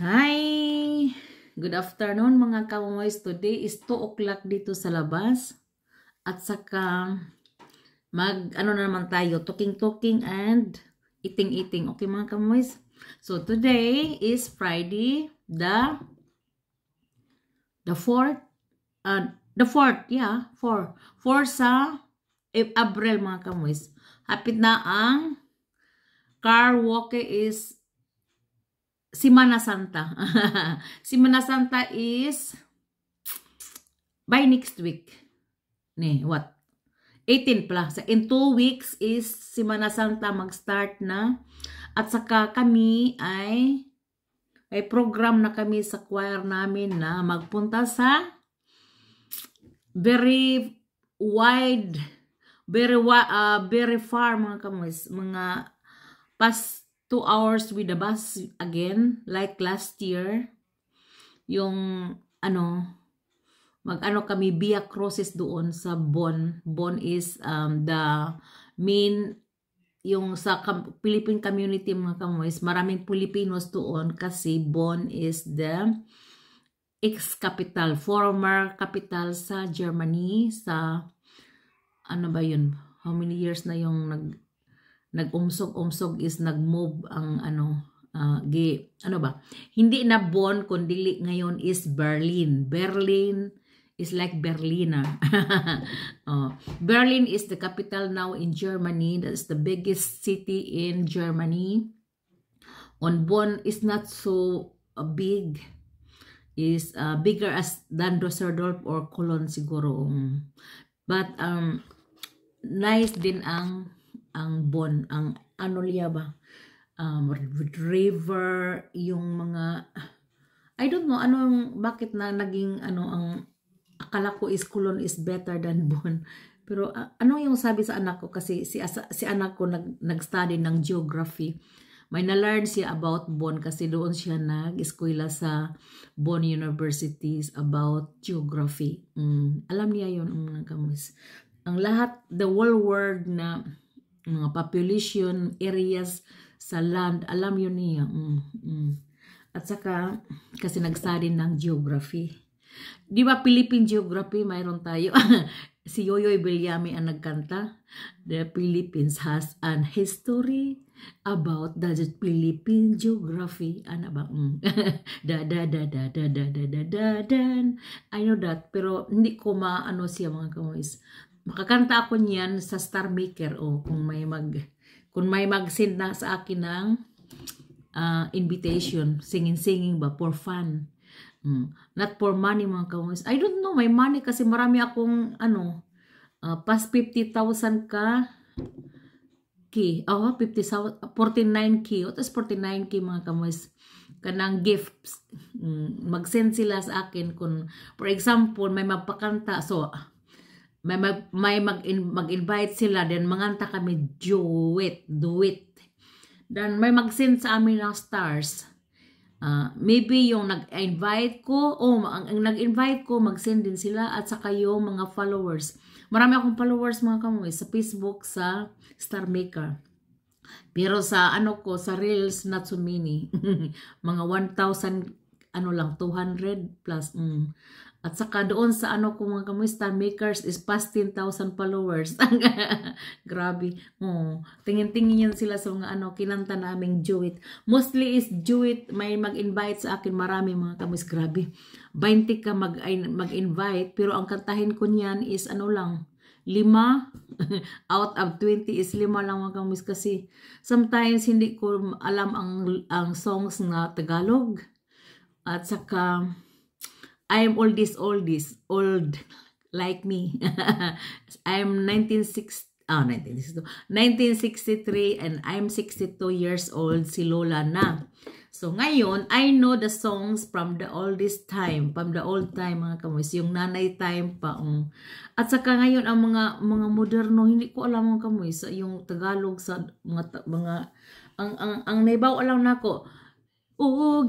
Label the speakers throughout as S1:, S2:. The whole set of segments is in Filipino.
S1: Hi! Good afternoon mga kamoys. Today is 2 o'clock dito sa labas. At saka ano na naman tayo, talking and eating. Okay mga kamoys? So today is Friday, the 4th, yeah, 4 sa April mga kamoys. Hapit na ang karaoke is Semana Santa. Semana Santa is by next week. What? 18 pala. So in 2 weeks is Semana Santa mag-start na. At saka kami ay program na kami sa choir namin na magpunta sa very wide, very far mga kamoys. Mga past 2 hours with the bus again, like last year. Yung, kami Via Crucis doon sa Bon. Bon is the main, yung sa Philippine community mga kamoys, maraming Filipinos doon kasi Bon is the ex-capital, former capital sa Germany, sa, ano ba yun? How many years na yung nag-umsog is nag-move ang hindi na Bonn kundi ngayon is Berlin. Berlin is like Berliner. Berlin is the capital now in Germany. That's the biggest city in Germany. Bonn is not so big. Is bigger than Düsseldorf or Cologne siguro. But nice din ang Bonn, ang river, yung mga, I don't know, bakit na naging, ang akala ko is Cologne is better than Bonn. Pero yung sabi sa anak ko, kasi si anak ko nag-study ng geography. May na-learn siya about Bonn kasi doon siya nag-eskwela sa Bonn Universities about geography. Alam niya yun, mga kamus. Ang lahat, the whole world na mga population areas sa land, alam yun niya. At saka, kasi nag-study ng geography. Di ba Philippine geography, mayroon tayo. Si Yoyoy Villame ang nagkanta. The Philippines has an history about the Philippine geography. Ano ba? I know that. Pero hindi ko maano siya mga kamoys. Makakanta ako niyan sa Star Maker kung may mag-send na sa akin ng invitation, singing ba for fun. Not for money mga kamoys. I don't know, may money kasi marami akong past 50,000 ka K. 50,000, 49K. Tapos 49K mga kamoys kanang gifts. Mag-send sila sa akin kung for example may magpakanta, so may mag-invite sila, then manganta kami duet. Then may mag-send sa amin ng stars. Maybe yung nag-invite ko, ang nag-invite ko, mag-send din sila, at saka yung mga followers. Marami akong followers mga kamoy sa Facebook, sa Star Maker. Pero sa sa Reels, not so many. Mga 1,000, 200 plus. At saka doon sa ko mga kamoy, Star Makers is past 10,000 followers. Grabe. Tingin-tingin yan sila sa mga kinanta naming duet. Mostly is duet, may mag-invite sa akin. Marami mga kamoy, grabe. 20 ka mag-invite, pero ang kantahin ko niyan is 5. Out of 20 is 5 lang mga kamoy, kasi sometimes hindi ko alam ang songs na Tagalog. At saka I'm old like me. I'm 1963 and I'm 62 years old, si Lola na. So ngayon, I know the songs from the old time mga kamoys, yung nanay time pa. At saka ngayon ang mga moderno, hindi ko alam mga kamoys, yung Tagalog sa mga ang naibaw lang nako.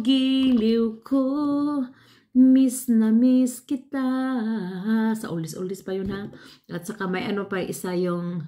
S1: Giliw ko, miss na miss kita. Sa oldies pa yun ha. At saka may pa isa yung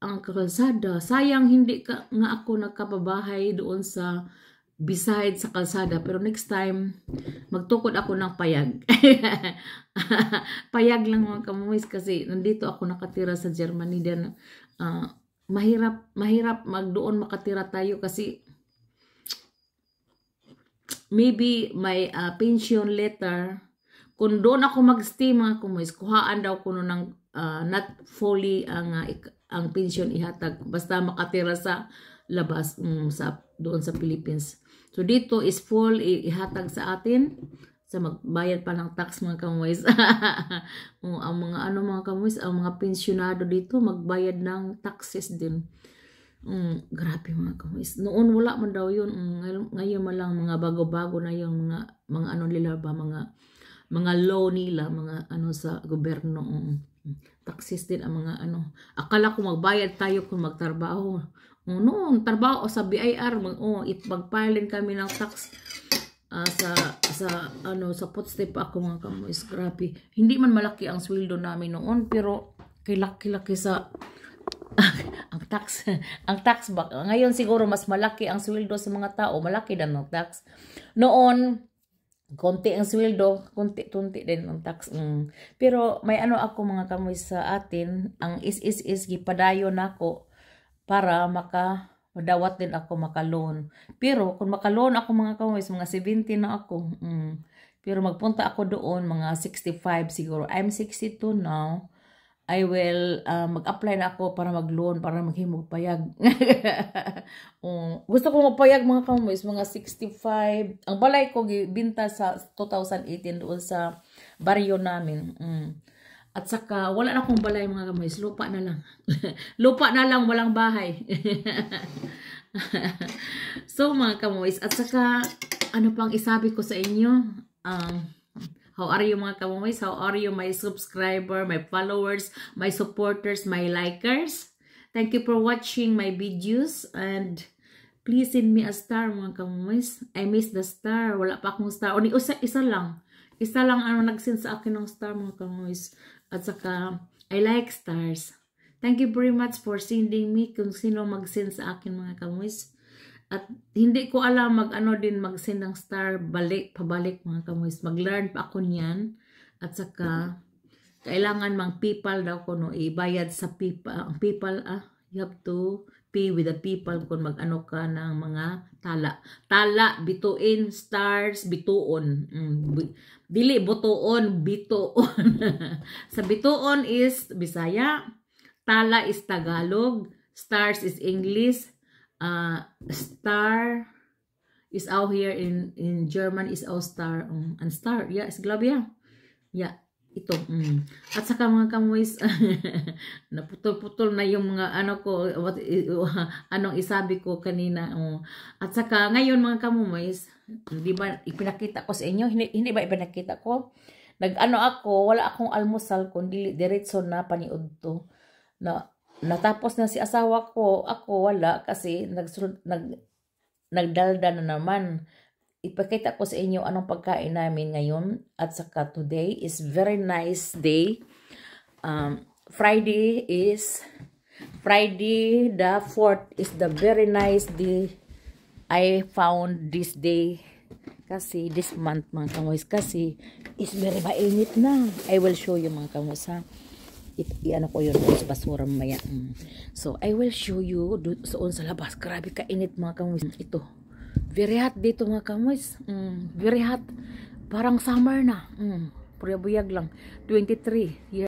S1: ang kalsada. Sayang hindi ka, nga ako nagkapabahay doon sa beside sa kalsada. Pero next time, magtukod ako ng payag. Payag lang mga kamumis kasi nandito ako nakatira sa Germany. Then, mahirap magdoon makatira tayo kasi maybe may pension letter. Kung doon ako mag-stay mga kamumis, kuhaan daw ko ng not fully ang pension ihatag. Basta makatira sa labas doon sa Philippines. So dito is full ihatag sa atin. Sa magbayad pa ng tax mga kamuis. Ang mga kamuis, ang mga pensyonado dito magbayad ng taxes din. Grabe mga kamuis. Noon wala man daw yun. Ngayon man lang mga bago-bago na yung mga ano nila ba, mga law nila, mga ano sa gobyerno. Taxes din ang mga ano. Akala ko magbayad tayo kung magtrabaho. Noon, trabaho sa BIR, magpile kami ng tax sa footstep ako mga kamuis. Grabe. Hindi man malaki ang sweldo namin noon, pero kilaki-laki sa ang tax back. Ngayon siguro mas malaki ang sweldo sa mga tao, malaki din ang tax. Noon konti ang sweldo, konti-tunti din ang tax. Pero may ano ako mga kamuis sa atin, ang is gipadayon nako para madawat din ako makaloan. Pero kung makaloan ako mga kamuis, mga 70 na ako. Pero magpunta ako doon mga 65 siguro. I'm 62 now. I will mag-apply na ako para mag-loan, para maghimog payag. Gusto ko magpayag mga kamuis, mga 65. Ang balay ko binta sa 2018 doon sa baryo namin. At saka, wala na akong balay mga kamuis. Lupa na lang. Lupa na lang, walang bahay. So mga kamuis, at saka, ano pang isabi ko sa inyo? How are you mga kamuis? How are you my subscriber, my followers, my supporters, my likers? Thank you for watching my videos. And please send me a star mga kamuis. I miss the star. Wala pa akong star. O isa lang. Isa lang ang nag-send sa akin ng star mga kamuis. At saka, I like stars. Thank you very much for sending me kung sino mag-send sa akin mga kamuis. At hindi ko alam mag-send ng star pabalik mga kamuis. Mag-learn pa ako niyan. At saka, kailangan PayPal daw ko, ibayad sa PayPal. You have to pay with the PayPal kung mag-ano ka ng mga tala. Tala, bituin, stars, bituon. Dili, butuon, bituon. Sa bituon is Bisaya. Tala is Tagalog. Stars is English. Star is out here in German is our star. And star, yeah, is Glabia. Yeah, ito. At saka mga kamuis, naputol-putol na yung mga ano ko, anong isabi ko kanina. At saka ngayon mga kamuis, di ba ipinakita ko sa inyo? Hindi ba ipinakita ko? Nag-ano ako, wala akong almusal kundi diretso na paniud to. Natapos na si asawa ko, ako wala kasi nagdalda na naman. Ipakita ko sa inyo anong pagkain namin ngayon. At saka today is very nice day. Friday the 4th is the very nice day I found this day. Kasi this month mga kamuis, kasi is very mainit na. I will show you mga kamuis ha. Iano ko yun sa basura mamaya. So I will show you doon sa labas. Grabe kainit mga kamuis. Ito. Very hot dito mga kamuis. Very hot. Parang summer na. Pura buyag lang. 23 years.